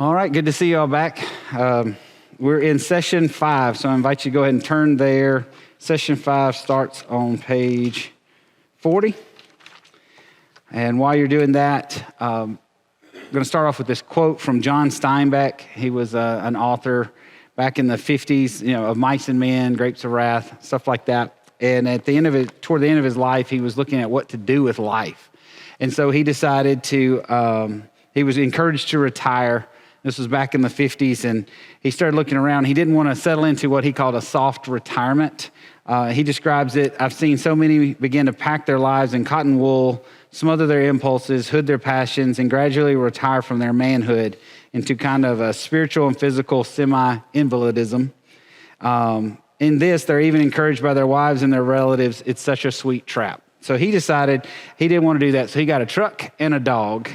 All right, good to see you all back. We're in session 5, so I invite you to go ahead and turn there. Session 5 starts on page 40. And while you're doing that, I'm going to start off with this quote from John Steinbeck. He was an author back in the 50s, of Mice and Men, Grapes of Wrath, stuff like that. And toward the end of his life, he was looking at what to do with life. And so he decided he was encouraged to retire. This was back in the 50s, and he started looking around. He didn't want to settle into what he called a soft retirement. He describes it, I've seen so many begin to pack their lives in cotton wool, smother their impulses, hood their passions, and gradually retire from their manhood into kind of a spiritual and physical semi-invalidism. In this, they're even encouraged by their wives and their relatives. It's such a sweet trap. So he decided he didn't want to do that. So he got a truck and a dog,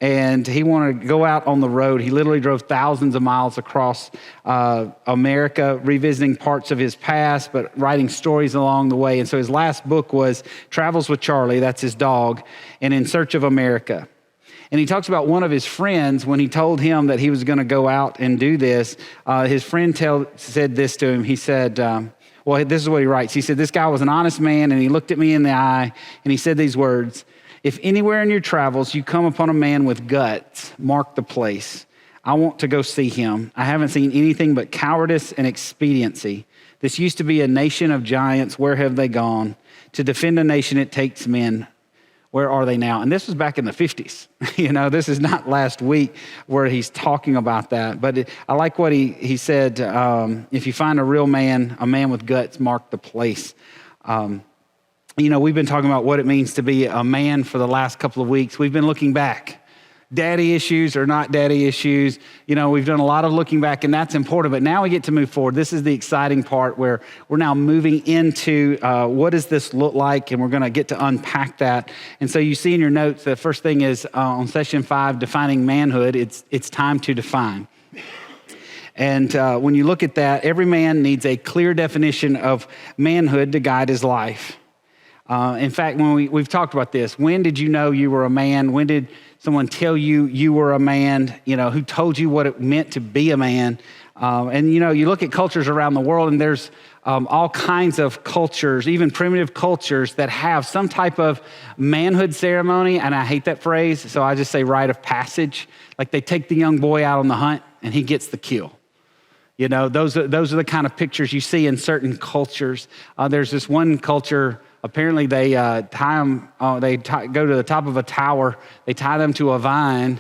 and he wanted to go out on the road. He literally drove thousands of miles across America, revisiting parts of his past, but writing stories along the way. And so his last book was Travels with Charlie, that's his dog, and In Search of America. And he talks about one of his friends, when he told him that he was going to go out and do this, his friend said this to him. He said, this is what he writes. He said, this guy was an honest man, and he looked at me in the eye, and he said these words: if anywhere in your travels you come upon a man with guts, mark the place. I want to go see him. I haven't seen anything but cowardice and expediency. This used to be a nation of giants. Where have they gone? To defend a nation, it takes men. Where are they now? And this was back in the 50s. This is not last week where he's talking about that. But I like what he said. If you find a real man, a man with guts, mark the place. We've been talking about what it means to be a man for the last couple of weeks. We've been looking back. Daddy issues or not daddy issues. We've done a lot of looking back, and that's important. But now we get to move forward. This is the exciting part where we're now moving into what does this look like, and we're going to get to unpack that. And so you see in your notes, the first thing is on session 5, defining manhood. It's time to define. And when you look at that, every man needs a clear definition of manhood to guide his life. In fact, when we've talked about this, when did you know you were a man? When did someone tell you you were a man? Who told you what it meant to be a man? And you look at cultures around the world, and there's all kinds of cultures, even primitive cultures, that have some type of manhood ceremony. And I hate that phrase, so I just say rite of passage. Like they take the young boy out on the hunt, and he gets the kill. Those are the kind of pictures you see in certain cultures. There's this one culture. Apparently, they tie them. Go to the top of a tower. They tie them to a vine,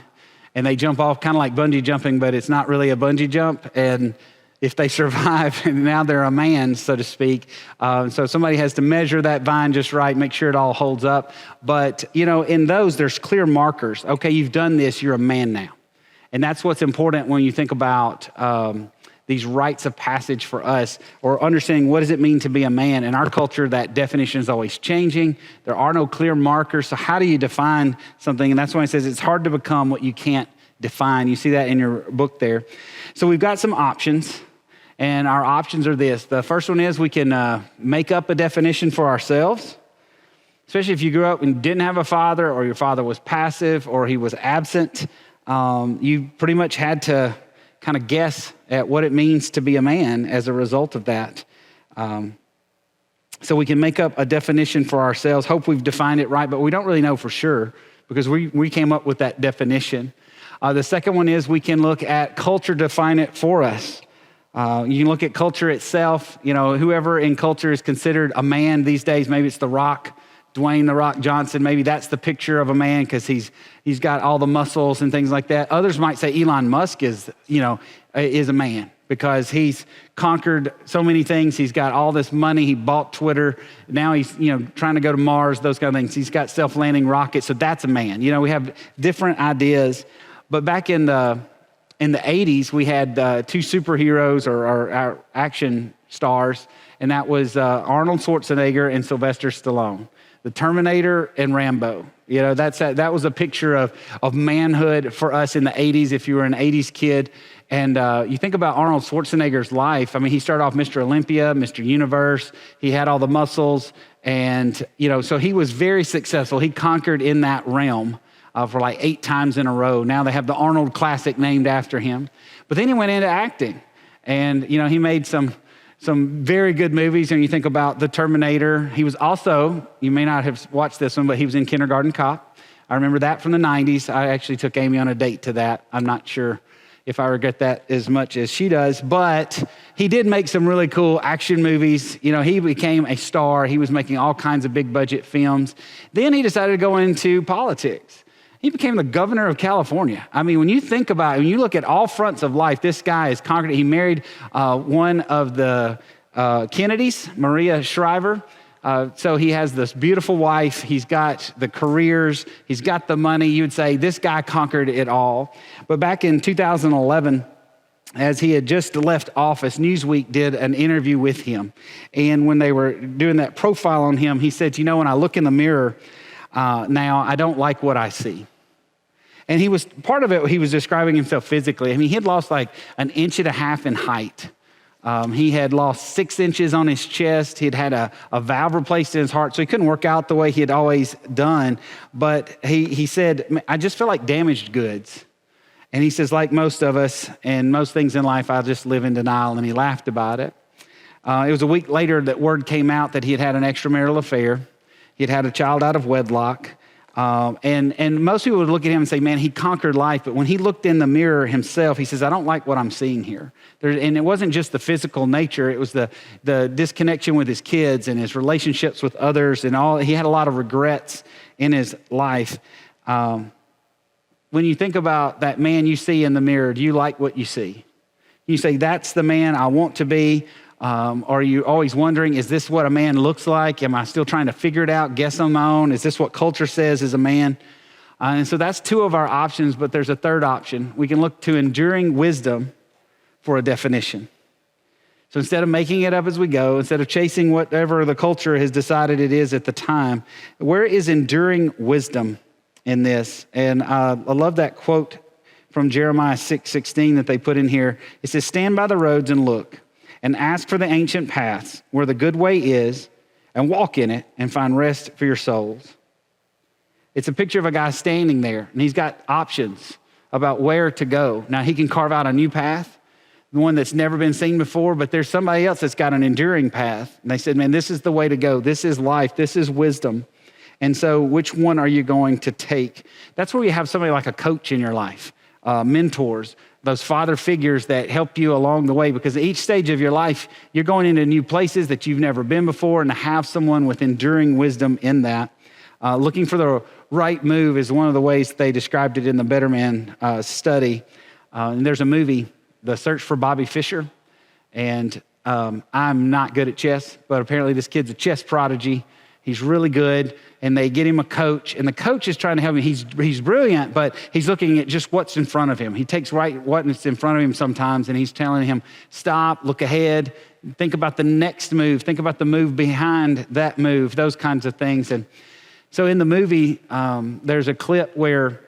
and they jump off, kind of like bungee jumping, but it's not really a bungee jump. And if they survive, now they're a man, so to speak. So somebody has to measure that vine just right, make sure it all holds up. But in those, there's clear markers. Okay, you've done this. You're a man now, and that's what's important when you think about these rites of passage for us, or understanding what does it mean to be a man. In our culture, that definition is always changing. There are no clear markers. So how do you define something? And that's why it says it's hard to become what you can't define. You see that in your book there. So we've got some options, and our options are this. The first one is we can make up a definition for ourselves, especially if you grew up and didn't have a father, or your father was passive, or he was absent. You pretty much had to kind of guess at what it means to be a man as a result of that. So we can make up a definition for ourselves. Hope we've defined it right, but we don't really know for sure because we came up with that definition. The second one is we can look at culture, define it for us. You can look at culture itself. Whoever in culture is considered a man these days, maybe it's The Rock, Dwayne "The Rock" Johnson. Maybe that's the picture of a man because he's got all the muscles and things like that. Others might say Elon Musk is a man because he's conquered so many things. He's got all this money. He bought Twitter. Now he's trying to go to Mars, those kind of things. He's got self-landing rockets. So that's a man. We have different ideas. But back in the 80s, we had two superheroes or our action stars, and that was Arnold Schwarzenegger and Sylvester Stallone. The Terminator and Rambo. That was a picture of manhood for us in the 80s if you were an 80s kid. And you think about Arnold Schwarzenegger's life. I mean, he started off Mr. Olympia, Mr. Universe. He had all the muscles. And, so he was very successful. He conquered in that realm. for like 8 times in a row. Now they have the Arnold Classic named after him. But then he went into acting, and he made some very good movies. And you think about The Terminator. He was also, you may not have watched this one, but he was in Kindergarten Cop. I remember that from the 90s. I actually took Amy on a date to that. I'm not sure if I regret that as much as she does, but he did make some really cool action movies. He became a star. He was making all kinds of big budget films. Then he decided to go into politics. He became the governor of California. I mean, when you think about it, when you look at all fronts of life, this guy has conquered it. He married one of the Kennedys, Maria Shriver. So he has this beautiful wife. He's got the careers. He's got the money. You would say this guy conquered it all. But back in 2011, as he had just left office, Newsweek did an interview with him. And when they were doing that profile on him, he said, when I look in the mirror now, I don't like what I see. And part of it, he was describing himself physically. I mean, he had lost like 1.5 inches in height. He had lost 6 inches on his chest. He'd had a valve replaced in his heart, so he couldn't work out the way he had always done. But he said, I just feel like damaged goods. And he says, like most of us and most things in life, I just live in denial, and he laughed about it. It was a week later that word came out that he had had an extramarital affair. He had had a child out of wedlock. And most people would look at him and say, man, he conquered life. But when he looked in the mirror himself, he says, I don't like what I'm seeing here. And it wasn't just the physical nature. It was the disconnection with his kids and his relationships with others and all. He had a lot of regrets in his life. When you think about that man you see in the mirror, do you like what you see? You say, that's the man I want to be. Are you always wondering, is this what a man looks like? Am I still trying to figure it out, guess on my own? Is this what culture says is a man? And so that's 2 of our options, but there's a third option. We can look to enduring wisdom for a definition. So instead of making it up as we go, instead of chasing whatever the culture has decided it is at the time, where is enduring wisdom in this? And I love that quote from Jeremiah 6:16 that they put in here. It says, stand by the roads and look, and ask for the ancient paths where the good way is, and walk in it and find rest for your souls. It's a picture of a guy standing there, and he's got options about where to go. Now, he can carve out a new path, the one that's never been seen before, but there's somebody else that's got an enduring path. And they said, man, this is the way to go. This is life. This is wisdom. And so which one are you going to take? That's where you have somebody like a coach in your life, mentors, those father figures that help you along the way, because at each stage of your life, you're going into new places that you've never been before, and to have someone with enduring wisdom in that. Looking for the right move is one of the ways they described it in the Betterman study. And there's a movie, The Search for Bobby Fischer, and I'm not good at chess, but apparently this kid's a chess prodigy. He's really good, and they get him a coach, and the coach is trying to help him. He's brilliant, but he's looking at just what's in front of him. He takes what's in front of him sometimes, and he's telling him, stop, look ahead, think about the next move, think about the move behind that move, those kinds of things. And so in the movie, there's a clip where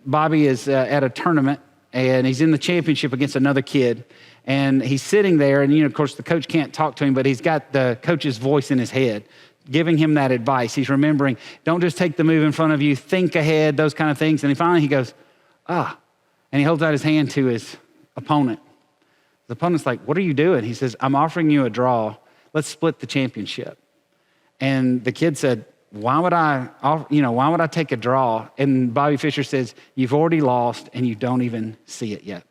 Bobby is at a tournament, and he's in the championship against another kid. And he's sitting there, and of course, the coach can't talk to him, but he's got the coach's voice in his head, giving him that advice. He's remembering, don't just take the move in front of you, think ahead, those kind of things. And finally he goes, and he holds out his hand to his opponent. The opponent's like, what are you doing? He says, I'm offering you a draw. Let's split the championship. And the kid said, why would I take a draw? And Bobby Fischer says, you've already lost and you don't even see it yet.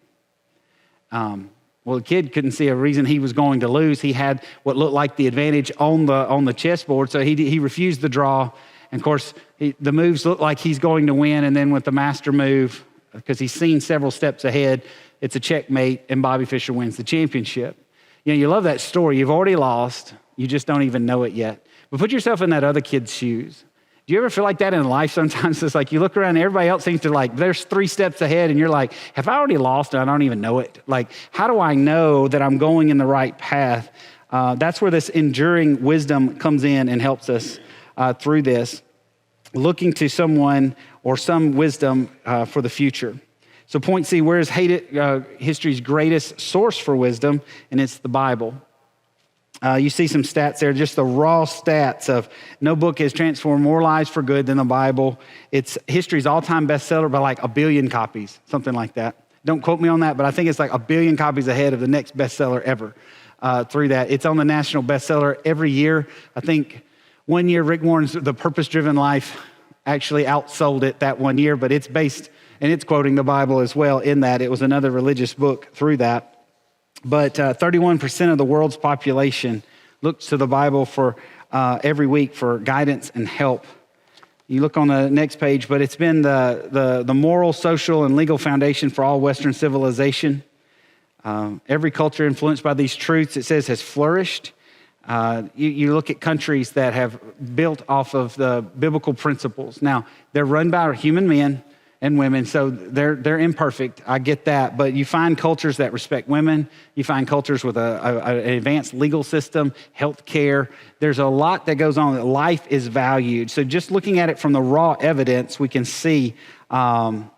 Well, the kid couldn't see a reason he was going to lose. He had what looked like the advantage on the chessboard, so he refused the draw. And of course, the moves look like he's going to win, and then with the master move, because he's seen several steps ahead, it's a checkmate, and Bobby Fischer wins the championship. You love that story. You've already lost. You just don't even know it yet. But put yourself in that other kid's shoes. Do you ever feel like that in life sometimes? It's like you look around and everybody else seems to there's 3 steps ahead and you're like, have I already lost and I don't even know it? Like, how do I know that I'm going in the right path? That's where this enduring wisdom comes in and helps us through this. Looking to someone or some wisdom for the future. So point C, where is history's greatest source for wisdom? And it's the Bible. You see some stats there, just the raw stats of no book has transformed more lives for good than the Bible. It's history's all-time bestseller by like 1 billion copies, something like that. Don't quote me on that, but I think it's like 1 billion copies ahead of the next bestseller ever through that. It's on the national bestseller every year. I think one year Rick Warren's The Purpose-Driven Life actually outsold it that one year, but it's based, and it's quoting the Bible as well in that. It was another religious book through that. But 31% of the world's population looks to the Bible for every week for guidance and help. You look on the next page, but it's been the moral, social, and legal foundation for all Western civilization. Every culture influenced by these truths, it says, has flourished. You look at countries that have built off of the biblical principles. Now, they're run by human men and women, so they're imperfect. I get that. But you find cultures that respect women. You find cultures with an advanced legal system, health care. There's a lot that goes on. Life is valued. So just looking at it from the raw evidence, we can see, wouldn't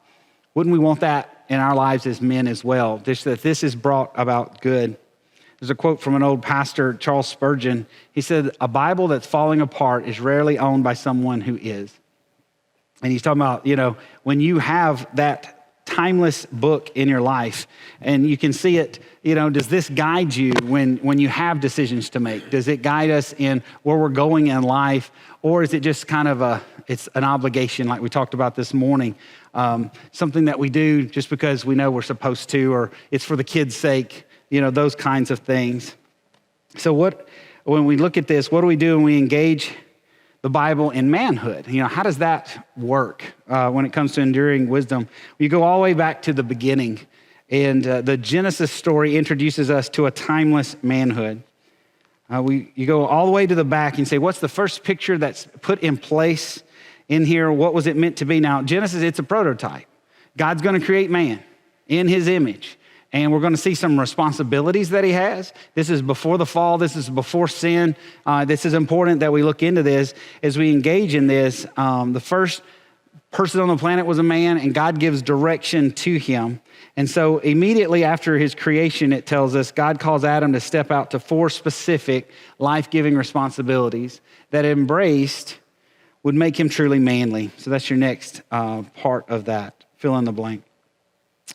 we want that in our lives as men as well? Just that this is brought about good. There's a quote from an old pastor, Charles Spurgeon. He said, "A Bible that's falling apart is rarely owned by someone who is." And he's talking about, when you have that timeless book in your life and you can see it, does this guide you when you have decisions to make? Does it guide us in where we're going in life? Or is it just kind of it's an obligation like we talked about this morning? Something that we do just because we know we're supposed to, or it's for the kids' sake, those kinds of things. So when we look at this, what do we do when we engage the Bible in manhood? How does that work when it comes to enduring wisdom? You go all the way back to the beginning, and the Genesis story introduces us to a timeless manhood. You go all the way to the back and say, what's the first picture that's put in place in here? What was it meant to be? Now, Genesis, it's a prototype. God's going to create man in his image. And we're going to see some responsibilities that he has. This is before the fall. This is before sin. This is important that we look into this as we engage in this. The first person on the planet was a man, and God gives direction to him. And so immediately after his creation, it tells us God calls Adam to step out to 4 specific life-giving responsibilities that embraced would make him truly manly. So that's your next part of that. Fill in the blank.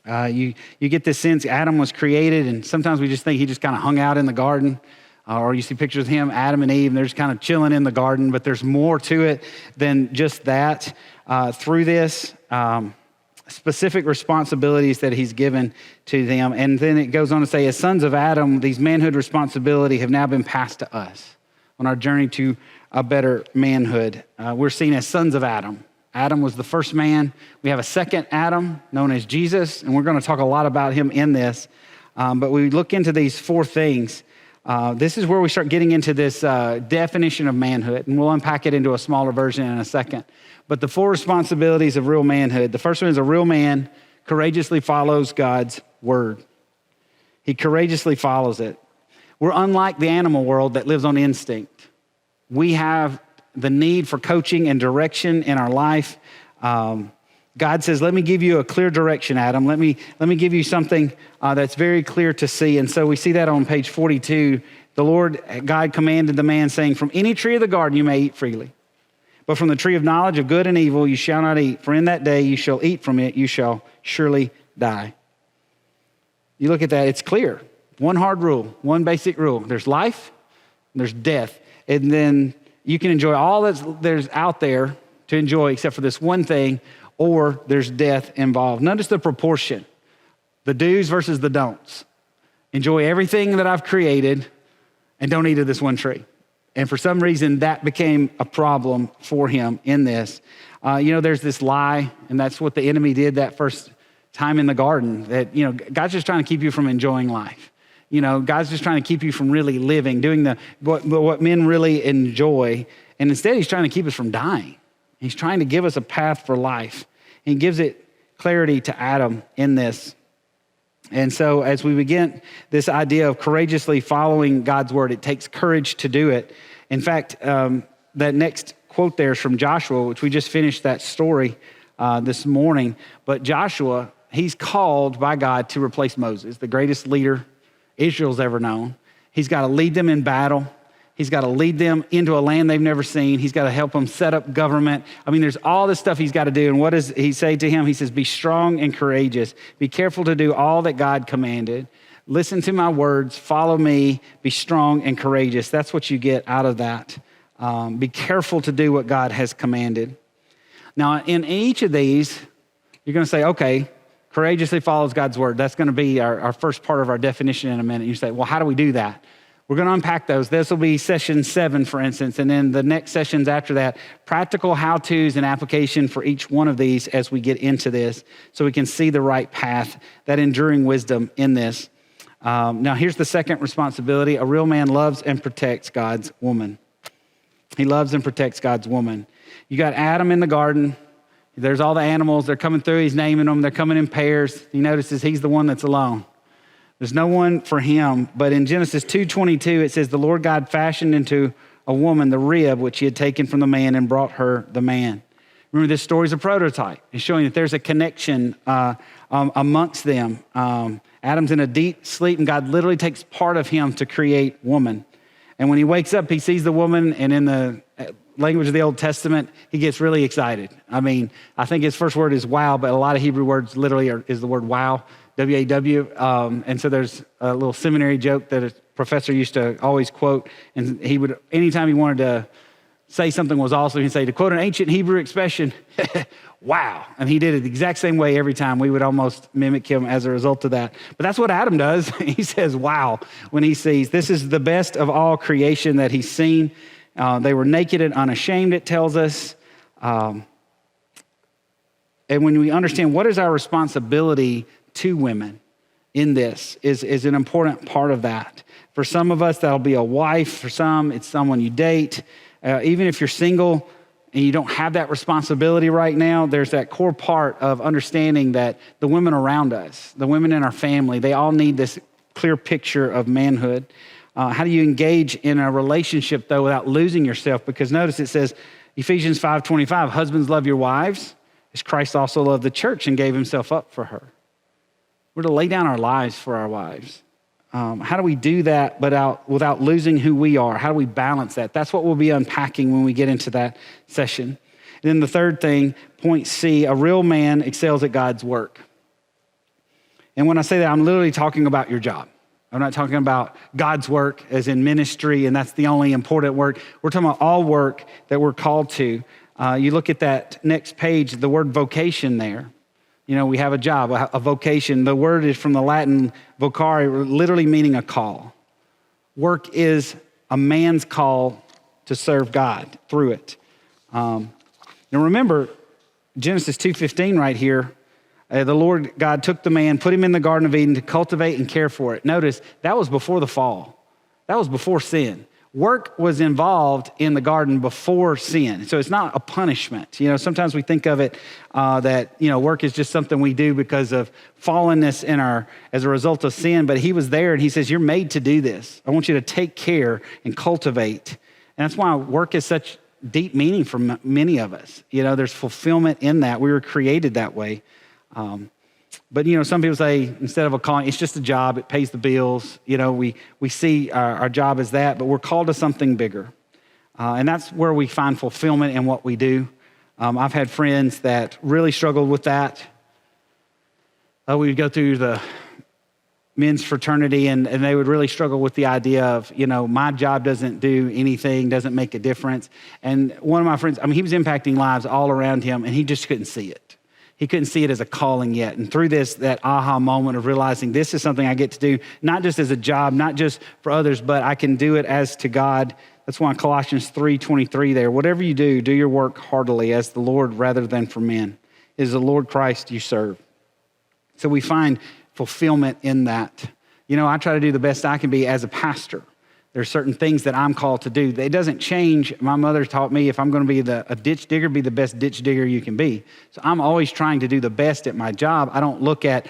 You get this sense Adam was created, and sometimes we just think he just kind of hung out in the garden, or you see pictures of him, Adam and Eve, and they're just kind of chilling in the garden, but there's more to it than just that. Through this, specific responsibilities that he's given to them, and then it goes on to say, as sons of Adam, these manhood responsibilities have now been passed to us on our journey to a better manhood. We're seen as sons of Adam. Adam was the first man. We have a second Adam known as Jesus, and we're going to talk a lot about him in this. But we look into these 4 things. This is where we start getting into this definition of manhood, and we'll unpack it into a smaller version in a second. But the 4 responsibilities of real manhood. The first one is a real man courageously follows God's word. He courageously follows it. We're unlike the animal world that lives on instinct. We have the need for coaching and direction in our life. God says, let me give you a clear direction, Adam. Let me give you something that's very clear to see. And so we see that on page 42. The Lord God commanded the man, saying, from any tree of the garden you may eat freely. But from the tree of knowledge of good and evil you shall not eat. For in that day you shall eat from it, you shall surely die. You look at that, it's clear. One hard rule, one basic rule. There's life, and there's death. And then you can enjoy all there's out there to enjoy except for this one thing, or there's death involved. Notice the proportion, the do's versus the don'ts. Enjoy everything that I've created and don't eat of this one tree. And for some reason, that became a problem for him in this. There's this lie, and that's what the enemy did that first time in the garden, that, God's just trying to keep you from enjoying life. God's just trying to keep you from really living, doing what men really enjoy. And instead, he's trying to keep us from dying. He's trying to give us a path for life. And he gives it clarity to Adam in this. And so as we begin this idea of courageously following God's word, it takes courage to do it. In fact, that next quote there is from Joshua, which we just finished that story this morning. But Joshua, he's called by God to replace Moses, the greatest leader Israel's ever known. He's got to lead them in battle. He's got to lead them into a land they've never seen. He's got to help them set up government. I mean, there's all this stuff he's got to do. And what does he say to him? He says, be strong and courageous. Be careful to do all that God commanded. Listen to my words. Follow me. Be strong and courageous. That's what you get out of that. Be careful to do what God has commanded. Now, in each of these, you're going to say, okay, courageously follows God's word. That's going to be our first part of our definition in a minute. You say, well, how do we do that? We're going to unpack those. This will be session 7, for instance, and then the next sessions after that, practical how-tos and application for each one of these as we get into this so we can see the right path, that enduring wisdom in this. Now, here's the second responsibility. A real man loves and protects God's woman. He loves and protects God's woman. You got Adam in the garden. There's all the animals. They're coming through. He's naming them. They're coming in pairs. He notices he's the one that's alone. There's no one for him. But in Genesis 2:22, it says, the Lord God fashioned into a woman the rib which he had taken from the man and brought her the man. Remember, this story's a prototype. It's showing that there's a connection amongst them. Adam's in a deep sleep, and God literally takes part of him to create woman. And when he wakes up, he sees the woman, and in the language of the Old Testament, he gets really excited. I mean, I think his first word is wow, but a lot of Hebrew words literally is the word wow, W-A-W. And so there's a little seminary joke that a professor used to always quote, and he would, anytime he wanted to say something was awesome, he'd say, to quote an ancient Hebrew expression, wow. And he did it the exact same way every time. We would almost mimic him as a result of that. But that's what Adam does. He says, wow, when he sees, this is the best of all creation that he's seen. They were naked and unashamed, it tells us. And when we understand what is our responsibility to women in this is an important part of that. For some of us, that'll be a wife. For some, it's someone you date. Even if you're single and you don't have that responsibility right now, there's that core part of understanding that the women around us, the women in our family, they all need this clear picture of manhood. How do you engage in a relationship, though, without losing yourself? Because notice it says, Ephesians 5:25, husbands, love your wives as Christ also loved the church and gave himself up for her. We're to lay down our lives for our wives. How do we do that without losing who we are? How do we balance that? That's what we'll be unpacking when we get into that session. And then the third thing, point C, a real man excels at God's work. And when I say that, I'm literally talking about your job. I'm not talking about God's work as in ministry, and that's the only important work. We're talking about all work that we're called to. You look at that next page, the word vocation there. You know, we have a job, a vocation. The word is from the Latin vocare, literally meaning a call. Work is a man's call to serve God through it. Now remember, Genesis 2:15 right here, the Lord God took the man, put him in the Garden of Eden to cultivate and care for it. Notice, that was before the fall. That was before sin. Work was involved in the garden before sin. So it's not a punishment. You know, sometimes we think of it that, you know, work is just something we do because of fallenness as a result of sin. But he was there and he says, you're made to do this. I want you to take care and cultivate. And that's why work is such deep meaning for many of us. You know, there's fulfillment in that. We were created that way. But, you know, some people say instead of a calling, it's just a job. It pays the bills. You know, we see our job as that, but we're called to something bigger. And that's where we find fulfillment in what we do. I've had friends that really struggled with that. We would go through the men's fraternity and they would really struggle with the idea of, you know, my job doesn't do anything, doesn't make a difference. And one of my friends, I mean, he was impacting lives all around him and he just couldn't see it. He couldn't see it as a calling yet. And through that aha moment of realizing this is something I get to do, not just as a job, not just for others, but I can do it as to God. That's why Colossians 3:23 there, whatever you do, do your work heartily as the Lord rather than for men. It is the Lord Christ you serve. So we find fulfillment in that. You know, I try to do the best I can be as a pastor. There's certain things that I'm called to do. It doesn't change. My mother taught me if I'm going to be a ditch digger, be the best ditch digger you can be. So I'm always trying to do the best at my job. I don't look at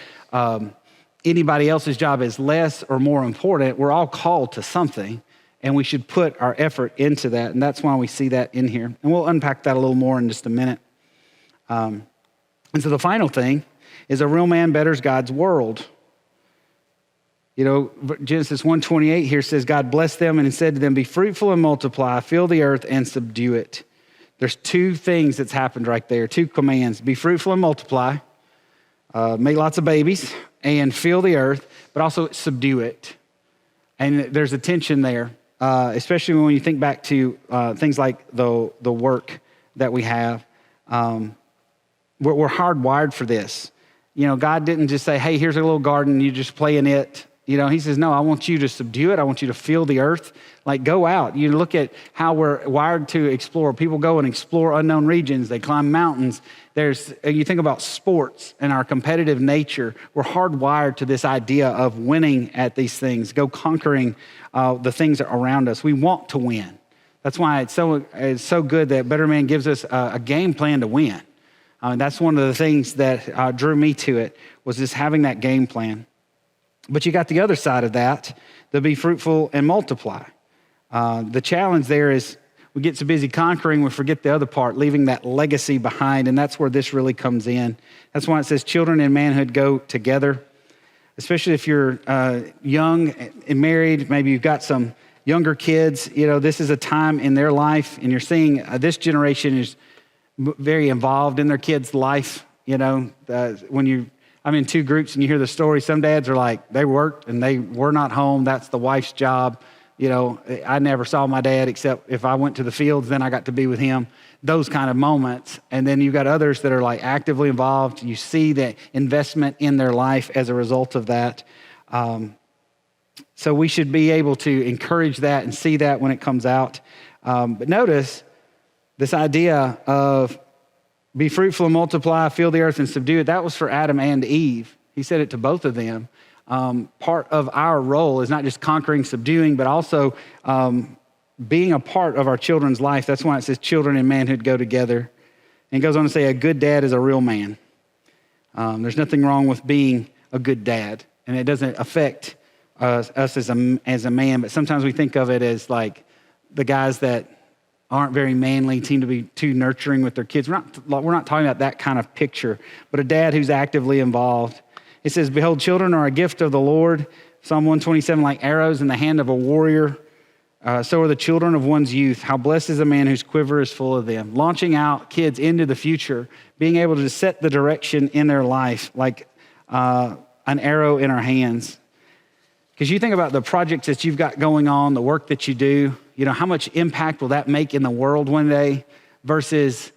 anybody else's job as less or more important. We're all called to something, and we should put our effort into that. And that's why we see that in here. And we'll unpack that a little more in just a minute. And so the final thing is a real man betters God's world. Genesis 1:28 here says, God blessed them and said to them, be fruitful and multiply, fill the earth and subdue it. There's two things that's happened right there, two commands. Be fruitful and multiply, make lots of babies, and fill the earth, but also subdue it. And there's a tension there, especially when you think back to things like the work that we have. We're hardwired for this. God didn't just say, hey, here's a little garden, you just play in it. He says, no, I want you to subdue it. I want you to fill the earth. Like, go out. You look at how we're wired to explore. People go and explore unknown regions. They climb mountains. You think about sports and our competitive nature. We're hardwired to this idea of winning at these things, go conquering the things around us. We want to win. That's why it's so good that Betterman gives us a game plan to win. That's one of the things that drew me to it, was just having that game plan. But you got the other side of that, to be fruitful and multiply. The challenge there is we get so busy conquering, we forget the other part, leaving that legacy behind, and that's where this really comes in. That's why it says children and manhood go together, especially if you're young and married. Maybe you've got some younger kids. This is a time in their life, and you're seeing this generation is very involved in their kids' life. I'm in two groups and you hear the story. Some dads are like, they worked and they were not home. That's the wife's job. I never saw my dad except if I went to the fields, then I got to be with him. Those kind of moments. And then you've got others that are like actively involved. You see the investment in their life as a result of that. So we should be able to encourage that and see that when it comes out. But notice this idea of be fruitful and multiply, fill the earth and subdue it. That was for Adam and Eve. He said it to both of them. Part of our role is not just conquering, subduing, but also being a part of our children's life. That's why it says children and manhood go together. And it goes on to say a good dad is a real man. There's nothing wrong with being a good dad, and it doesn't affect us as a man, but sometimes we think of it as like the guys that aren't very manly, seem to be too nurturing with their kids. We're not talking about that kind of picture, but a dad who's actively involved. It says, behold, children are a gift of the Lord. Psalm 127, like arrows in the hand of a warrior. So are the children of one's youth. How blessed is a man whose quiver is full of them. Launching out kids into the future, being able to set the direction in their life like an arrow in our hands. Because you think about the projects that you've got going on, the work that you do, how much impact will that make in the world one day versus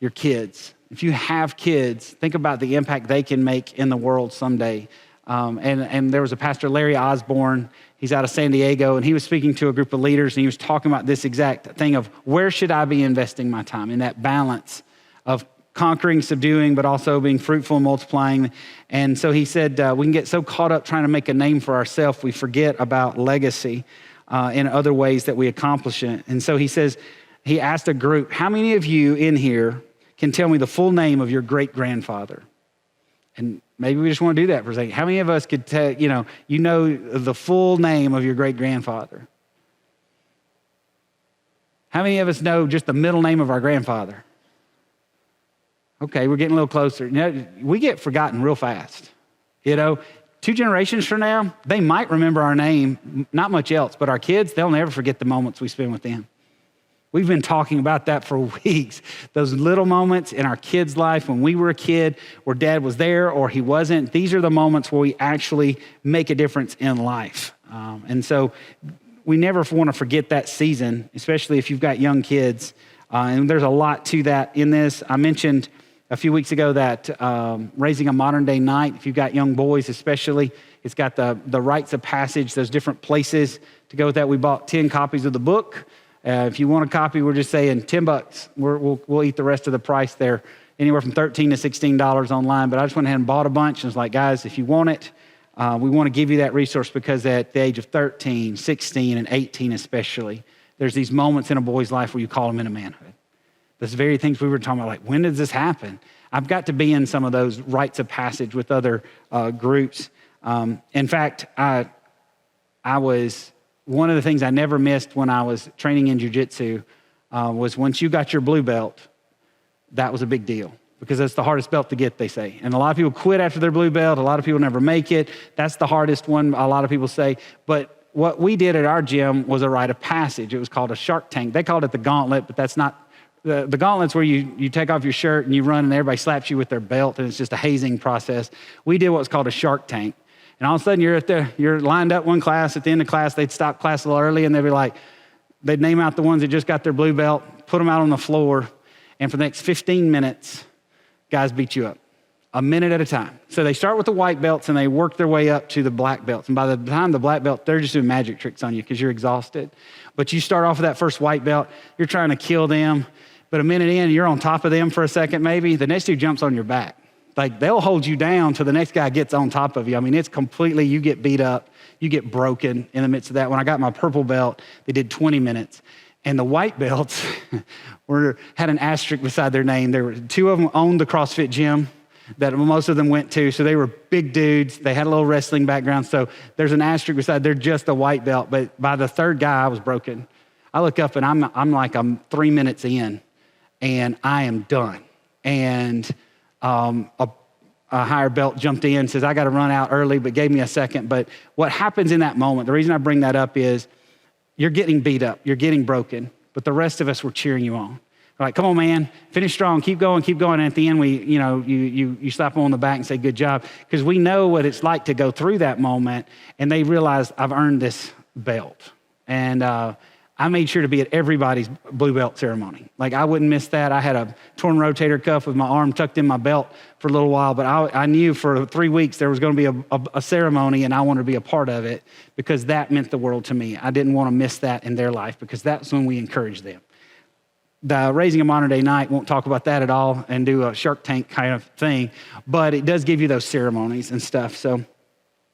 your kids? If you have kids, think about the impact they can make in the world someday. And there was a pastor, Larry Osborne. He's out of San Diego, and he was speaking to a group of leaders, and he was talking about this exact thing of where should I be investing my time in that balance of conquering, subduing, but also being fruitful and multiplying. And so he said, we can get so caught up trying to make a name for ourselves, we forget about legacy in other ways that we accomplish it. And so he says, he asked a group, how many of you in here can tell me the full name of your great-grandfather? And maybe we just want to do that for a second. How many of us could tell, you know the full name of your great-grandfather? How many of us know just the middle name of our grandfather? Okay, we're getting a little closer. We get forgotten real fast. 2 generations from now, they might remember our name, not much else, but our kids, they'll never forget the moments we spend with them. We've been talking about that for weeks. Those little moments in our kids' life when we were a kid, where dad was there or he wasn't, these are the moments where we actually make a difference in life. And so we never want to forget that season, especially if you've got young kids. And there's a lot to that in this. I mentioned a few weeks ago that Raising a Modern Day Knight, if you've got young boys especially, it's got the rites of passage, those different places to go with that. We bought 10 copies of the book. If you want a copy, we're just saying $10. We'll eat the rest of the price there, anywhere from $13 to $16 online. But I just went ahead and bought a bunch and was like, guys, if you want it, we want to give you that resource, because at the age of 13, 16, and 18 especially, there's these moments in a boy's life where you call him into manhood. Those very things we were talking about, like, when does this happen? I've got to be in some of those rites of passage with other groups. In fact, I was... One of the things I never missed when I was training in jiu-jitsu was once you got your blue belt, that was a big deal. because that's the hardest belt to get, they say. And a lot of people quit after their blue belt. A lot of people never make it. That's the hardest one, a lot of people say. But what we did at our gym was a rite of passage. It was called a Shark Tank. They called it the gauntlet, but that's not. The gauntlet's where you take off your shirt and you run and everybody slaps you with their belt and it's just a hazing process. We did what's called a Shark Tank. And all of a sudden you're lined up one class. At the end of class, they'd stop class a little early and they'd be like, they'd name out the ones that just got their blue belt, put them out on the floor, and for the next 15 minutes, guys beat you up, a minute at a time. So they start with the white belts and they work their way up to the black belts. And by the time the black belt, they're just doing magic tricks on you because you're exhausted. But you start off with that first white belt, you're trying to kill them. But a minute in, you're on top of them for a second maybe. The next dude jumps on your back. Like they'll hold you down till the next guy gets on top of you. I mean, it's completely, you get beat up, you get broken in the midst of that. When I got my purple belt, they did 20 minutes. And the white belts had an asterisk beside their name. There were two of them owned the CrossFit gym that most of them went to. So they were big dudes. They had a little wrestling background. So there's an asterisk beside, they're just a white belt. But by the third guy, I was broken. I look up and I'm 3 minutes in. And I am done. And a higher belt jumped in, says, I got to run out early, but gave me a second. But what happens in that moment, the reason I bring that up is you're getting beat up, you're getting broken, but the rest of us were cheering you on. We're like, come on, man, finish strong, keep going. And at the end, you slap them on the back and say, good job. Because we know what it's like to go through that moment, and they realize I've earned this belt. And I made sure to be at everybody's blue belt ceremony. Like I wouldn't miss that. I had a torn rotator cuff with my arm tucked in my belt for a little while, but I knew for 3 weeks there was going to be a ceremony and I wanted to be a part of it because that meant the world to me. I didn't want to miss that in their life because that's when we encouraged them. The Raising a Modern Day Knight won't talk about that at all and do a Shark Tank kind of thing, but it does give you those ceremonies and stuff. So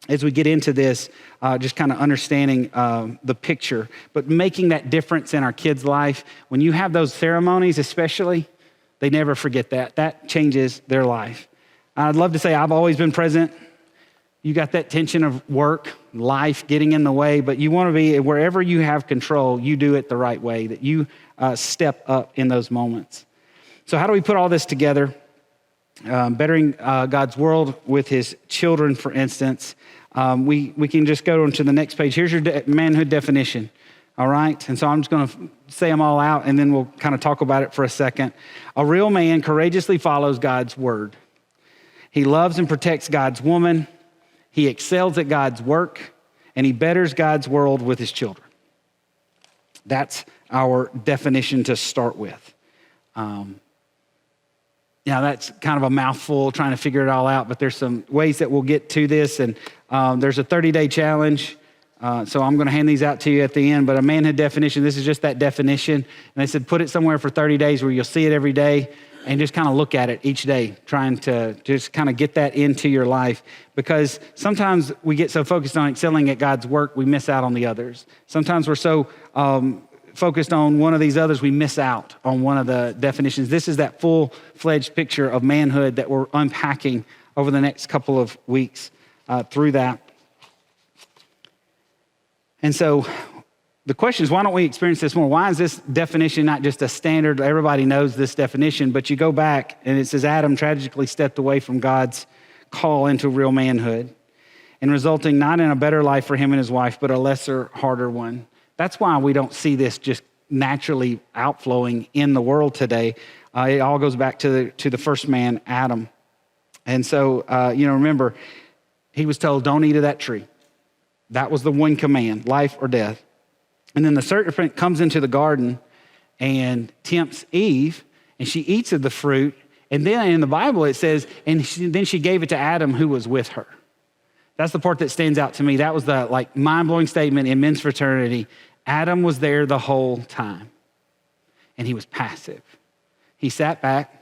as we get into this, just kind of understanding the picture, but making that difference in our kids' life. When you have those ceremonies especially, they never forget that. That changes their life. I'd love to say I've always been present. You got that tension of work, life getting in the way, but you want to be, wherever you have control, you do it the right way, that you step up in those moments. So how do we put all this together? Bettering God's world with his children, for instance. We can just go on to the next page. Here's your manhood definition, all right? And so I'm just going to say them all out, and then we'll kind of talk about it for a second. A real man courageously follows God's word. He loves and protects God's woman. He excels at God's work, and he betters God's world with his children. That's our definition to start with. That's kind of a mouthful trying to figure it all out, but there's some ways that we'll get to this. And there's a 30-day challenge. So I'm going to hand these out to you at the end. But a manhood definition, this is just that definition. And they said put it somewhere for 30 days where you'll see it every day and just kind of look at it each day, trying to just kind of get that into your life. Because sometimes we get so focused on excelling at God's work, we miss out on the others. Sometimes we're so focused on one of these others, we miss out on one of the definitions. This is that full-fledged picture of manhood that we're unpacking over the next couple of weeks through that. And so the question is, why don't we experience this more? Why is this definition not just a standard? Everybody knows this definition, but you go back and it says Adam tragically stepped away from God's call into real manhood and resulting not in a better life for him and his wife, but a lesser, harder one. That's why we don't see this just naturally outflowing in the world today. It all goes back to the first man, Adam. And so, remember, he was told, don't eat of that tree. That was the one command, life or death. And then the serpent comes into the garden and tempts Eve, and she eats of the fruit. And then in the Bible it says, then she gave it to Adam who was with her. That's the part that stands out to me. That was the mind-blowing statement in men's fraternity. Adam was there the whole time, and he was passive. He sat back.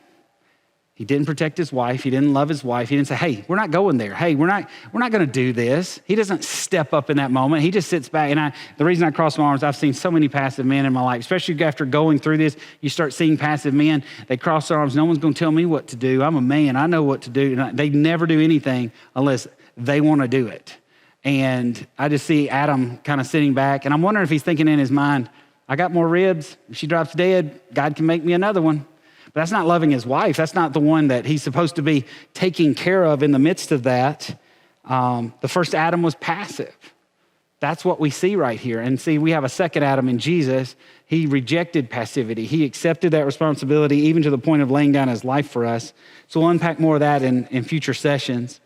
He didn't protect his wife. He didn't love his wife. He didn't say, hey, we're not going there. Hey, we're not going to do this. He doesn't step up in that moment. He just sits back. And the reason I cross my arms, I've seen so many passive men in my life, especially after going through this. You start seeing passive men. They cross their arms. No one's going to tell me what to do. I'm a man. I know what to do. And they never do anything unless they want to do it. And I just see Adam kind of sitting back. And I'm wondering if he's thinking in his mind, I got more ribs. If she drops dead, God can make me another one. But that's not loving his wife. That's not the one that he's supposed to be taking care of in the midst of that. The first Adam was passive. That's what we see right here. And see, we have a second Adam in Jesus. He rejected passivity. He accepted that responsibility even to the point of laying down his life for us. So we'll unpack more of that in future sessions.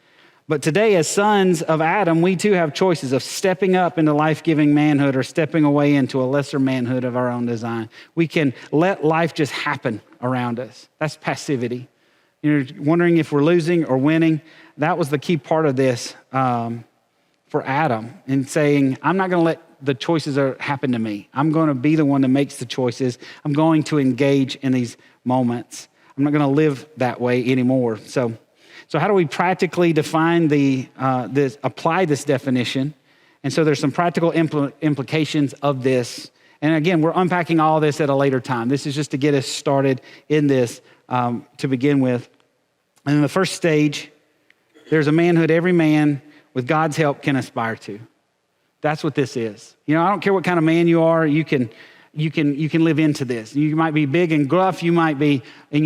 But today, as sons of Adam, we too have choices of stepping up into life-giving manhood or stepping away into a lesser manhood of our own design. We can let life just happen around us. That's passivity. You're wondering if we're losing or winning. That was the key part of this for Adam, in saying, I'm not going to let the choices happen to me. I'm going to be the one that makes the choices. I'm going to engage in these moments. I'm not going to live that way anymore. So how do we practically define apply this definition? And so there's some practical implications of this. And again, we're unpacking all this at a later time. This is just to get us started in this to begin with. And in the first stage, there's a manhood every man with God's help can aspire to. That's what this is. I don't care what kind of man you are, you can live into this. You might be big and gruff, you might be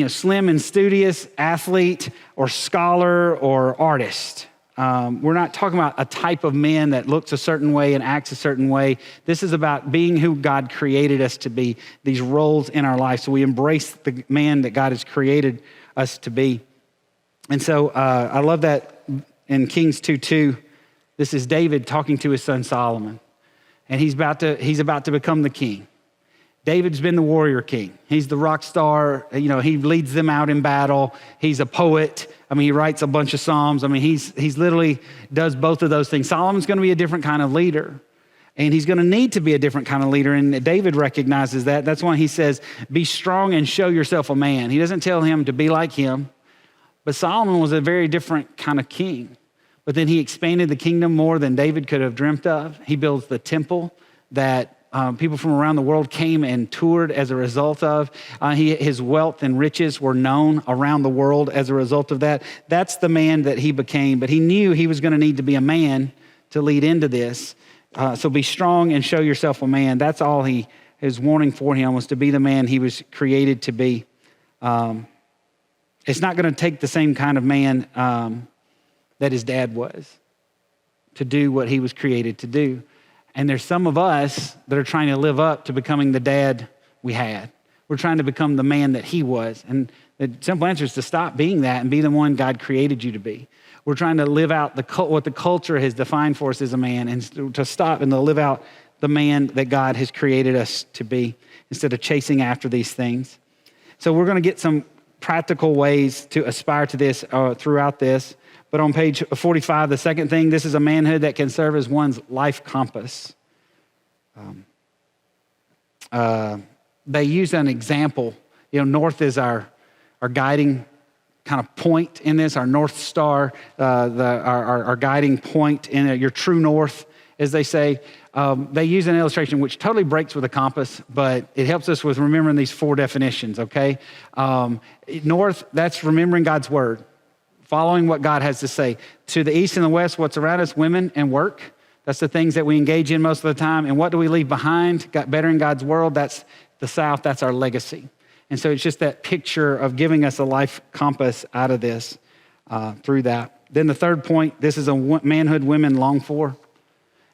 slim and studious, athlete or scholar or artist. We're not talking about a type of man that looks a certain way and acts a certain way. This is about being who God created us to be, these roles in our life. So we embrace the man that God has created us to be. And so I love that in Kings 2:2, this is David talking to his son Solomon. And he's about to become the king. David's been the warrior king. He's the rock star. He leads them out in battle. He's a poet. He writes a bunch of psalms. He's literally does both of those things. Solomon's going to be a different kind of leader. And he's going to need to be a different kind of leader. And David recognizes that. That's why he says, be strong and show yourself a man. He doesn't tell him to be like him. But Solomon was a very different kind of king. But then he expanded the kingdom more than David could have dreamt of. He builds the temple that people from around the world came and toured as a result of. His wealth and riches were known around the world as a result of that. That's the man that he became. But he knew he was going to need to be a man to lead into this. So be strong and show yourself a man. That's all his warning for him, was to be the man he was created to be. It's not going to take the same kind of man that his dad was to do what he was created to do. And there's some of us that are trying to live up to becoming the dad we had. We're trying to become the man that he was. And the simple answer is to stop being that and be the one God created you to be. We're trying to live out what the culture has defined for us as a man, and to stop and to live out the man that God has created us to be, instead of chasing after these things. So we're going to get some practical ways to aspire to this throughout this. But on page 45, the second thing, this is a manhood that can serve as one's life compass. They use an example. North is our guiding kind of point in this, our North Star, our guiding point in your true north, as they say. They use an illustration which totally breaks with a compass, but it helps us with remembering these 4 definitions, okay? North, that's remembering God's word, following what God has to say. To the east and the west, what's around us, women and work. That's the things that we engage in most of the time. And what do we leave behind? Bettering God's world, that's the south, that's our legacy. And so it's just that picture of giving us a life compass out of this through that. Then the third point, this is a manhood women long for.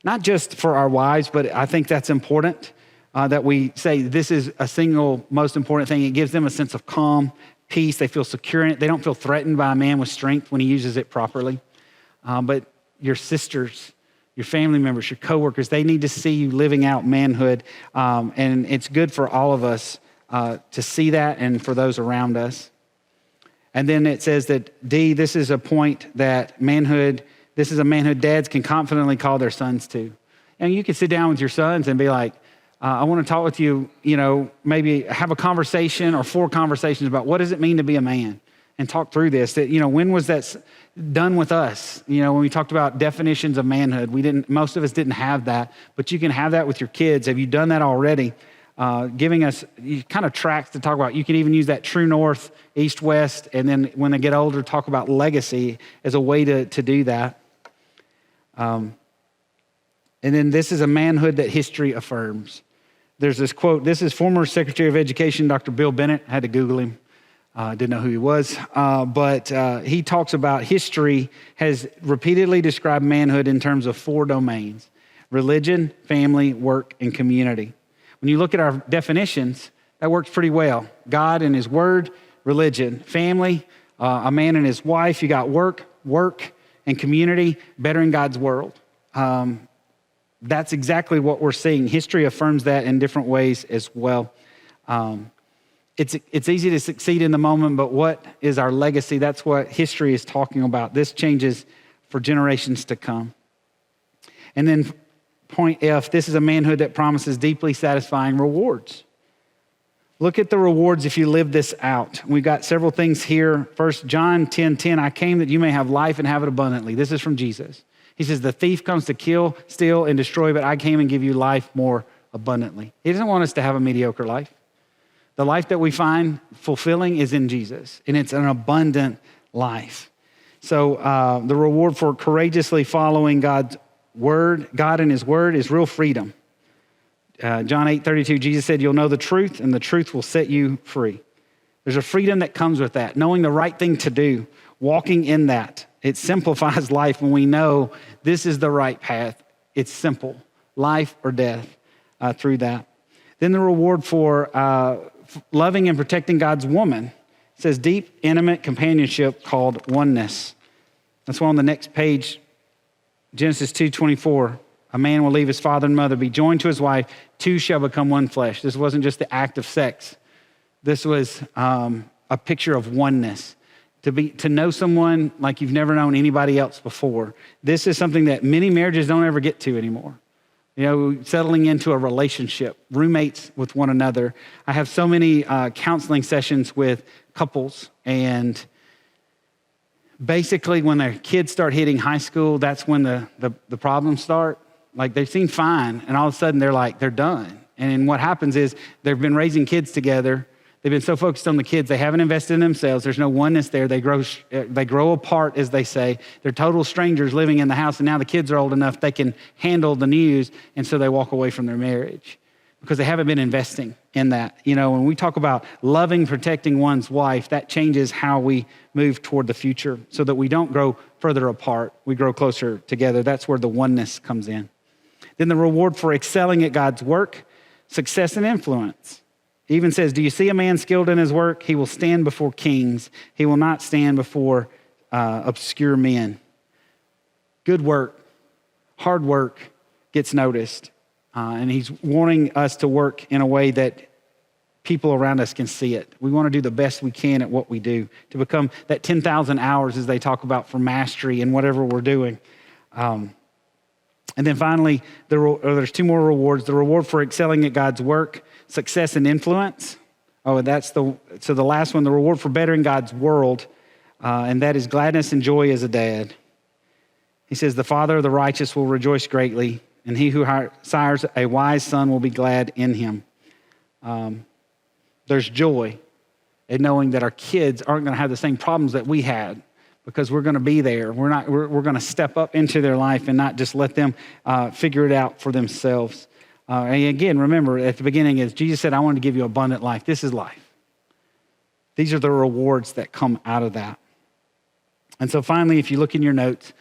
Not just for our wives, but I think that's important that we say this is a single most important thing. It gives them a sense of calm, peace. They feel secure in it. They don't feel threatened by a man with strength when he uses it properly. But your sisters, your family members, your coworkers, they need to see you living out manhood. And it's good for all of us to see that, and for those around us. And then it says that D, this is a point that this is a manhood dads can confidently call their sons to. And you can sit down with your sons and be like, I want to talk with you, maybe have a conversation or 4 conversations about what does it mean to be a man, and talk through this. That, when was that done with us? When we talked about definitions of manhood, most of us didn't have that, but you can have that with your kids. Have you done that already? Giving us kind of tracks to talk about. You can even use that true north, east, west, and then when they get older, talk about legacy as a way to do that. And then this is a manhood that history affirms. There's this quote. This is former Secretary of Education, Dr. Bill Bennett. I had to Google him. Didn't know who he was, but he talks about history has repeatedly described manhood in terms of 4 domains: religion, family, work, and community. When you look at our definitions, that works pretty well. God and his word, religion, family, a man and his wife. You got work, and community, bettering God's world. That's exactly what we're seeing. History affirms that in different ways as well. It's easy to succeed in the moment, but what is our legacy? That's what history is talking about. This changes for generations to come. And then point F, this is a manhood that promises deeply satisfying rewards. Look at the rewards if you live this out. We've got several things here. First, John 10:10, I came that you may have life and have it abundantly. This is from Jesus. He says, the thief comes to kill, steal, and destroy, but I came and give you life more abundantly. He doesn't want us to have a mediocre life. The life that we find fulfilling is in Jesus, and it's an abundant life. So the reward for courageously following God's word, God and his word, is real freedom. John 8:32, Jesus said, you'll know the truth, and the truth will set you free. There's a freedom that comes with that, knowing the right thing to do, walking in that. It simplifies life when we know this is the right path. It's simple, life or death through that. Then the reward for loving and protecting God's woman. It says deep, intimate companionship called oneness. That's why on the next page, Genesis 2:24, a man will leave his father and mother, be joined to his wife, 2 shall become one flesh. This wasn't just the act of sex. This was a picture of oneness. To know someone like you've never known anybody else before. This is something that many marriages don't ever get to anymore. You know, settling into a relationship, roommates with one another. I have so many counseling sessions with couples, and basically when their kids start hitting high school, that's when the problems start. Like they seem fine, and all of a sudden they're done. And what happens is they've been raising kids together. They've been so focused on the kids, they haven't invested in themselves. There's no oneness there. They grow apart, as they say. They're total strangers living in the house, and now the kids are old enough they can handle the news, and so they walk away from their marriage because they haven't been investing in that. You know, when we talk about loving, protecting one's wife, that changes how we move toward the future so that we don't grow further apart. We grow closer together. That's where the oneness comes in. Then the reward for excelling at God's work, success and influence. He even says, do you see a man skilled in his work? He will stand before kings. He will not stand before obscure men. Good work, hard work gets noticed. And he's wanting us to work in a way that people around us can see it. We want to do the best we can at what we do to become that 10,000 hours as they talk about for mastery in whatever we're doing. And then finally, there's 2 more rewards. The reward for excelling at God's work, success and influence. So the last one, the reward for bettering God's world, and that is gladness and joy as a dad. He says, the father of the righteous will rejoice greatly, and he who sires a wise son will be glad in him. There's joy in knowing that our kids aren't going to have the same problems that we had, because we're going to be there. We're going to step up into their life and not just let them figure it out for themselves. And again, remember at the beginning is Jesus said, I want to give you abundant life. This is life. These are the rewards that come out of that. And so finally, if you look in your notes,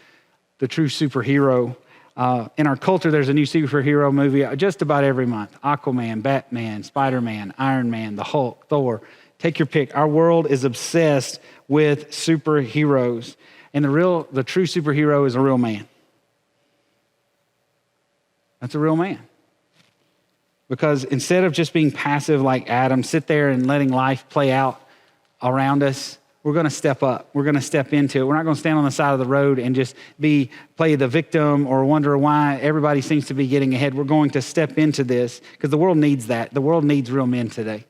the true superhero. In our culture, there's a new superhero movie just about every month. Aquaman, Batman, Spider-Man, Iron Man, the Hulk, Thor. Take your pick. Our world is obsessed with superheroes. And the true superhero is a real man. That's a real man. Because instead of just being passive like Adam, sit there and letting life play out around us, we're going to step up. We're going to step into it. We're not going to stand on the side of the road and just play the victim or wonder why everybody seems to be getting ahead. We're going to step into this because the world needs that. The world needs real men today.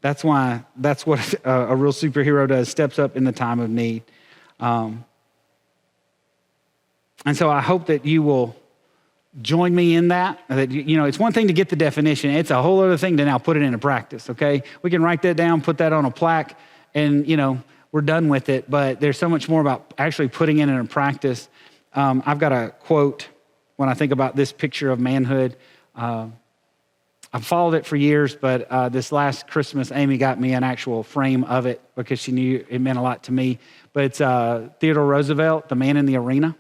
That's what a real superhero does, steps up in the time of need. And so I hope that you will join me in that. It's one thing to get the definition. It's a whole other thing to now put it into practice, okay? We can write that down, put that on a plaque, and, we're done with it. But there's so much more about actually putting it into practice. I've got a quote when I think about this picture of manhood. I've followed it for years, but this last Christmas, Amy got me an actual frame of it because she knew it meant a lot to me. But it's Theodore Roosevelt, The Man in the Arena.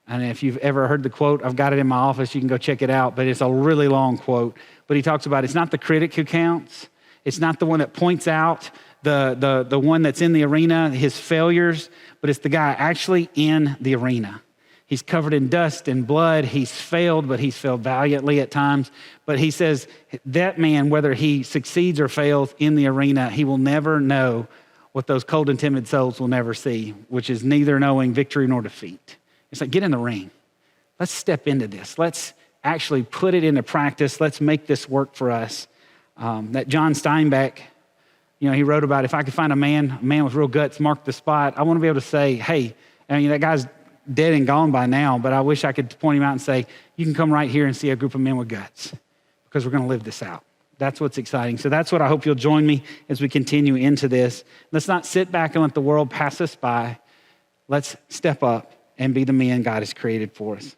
And if you've ever heard the quote, I've got it in my office. You can go check it out. But it's a really long quote. But he talks about it's not the critic who counts. It's not the one that points out the one that's in the arena, his failures, but it's the guy actually in the arena. He's covered in dust and blood. He's failed, but he's failed valiantly at times. But he says that man, whether he succeeds or fails in the arena, he will never know what those cold and timid souls will never see, which is neither knowing victory nor defeat. It's like, get in the ring. Let's step into this. Let's actually put it into practice. Let's make this work for us. That John Steinbeck, he wrote about if I could find a man with real guts, mark the spot. I want to be able to say, hey, that guy's dead and gone by now, but I wish I could point him out and say, you can come right here and see a group of men with guts because we're going to live this out. That's what's exciting. So that's what I hope you'll join me as we continue into this. Let's not sit back and let the world pass us by. Let's step up and be the men God has created for us.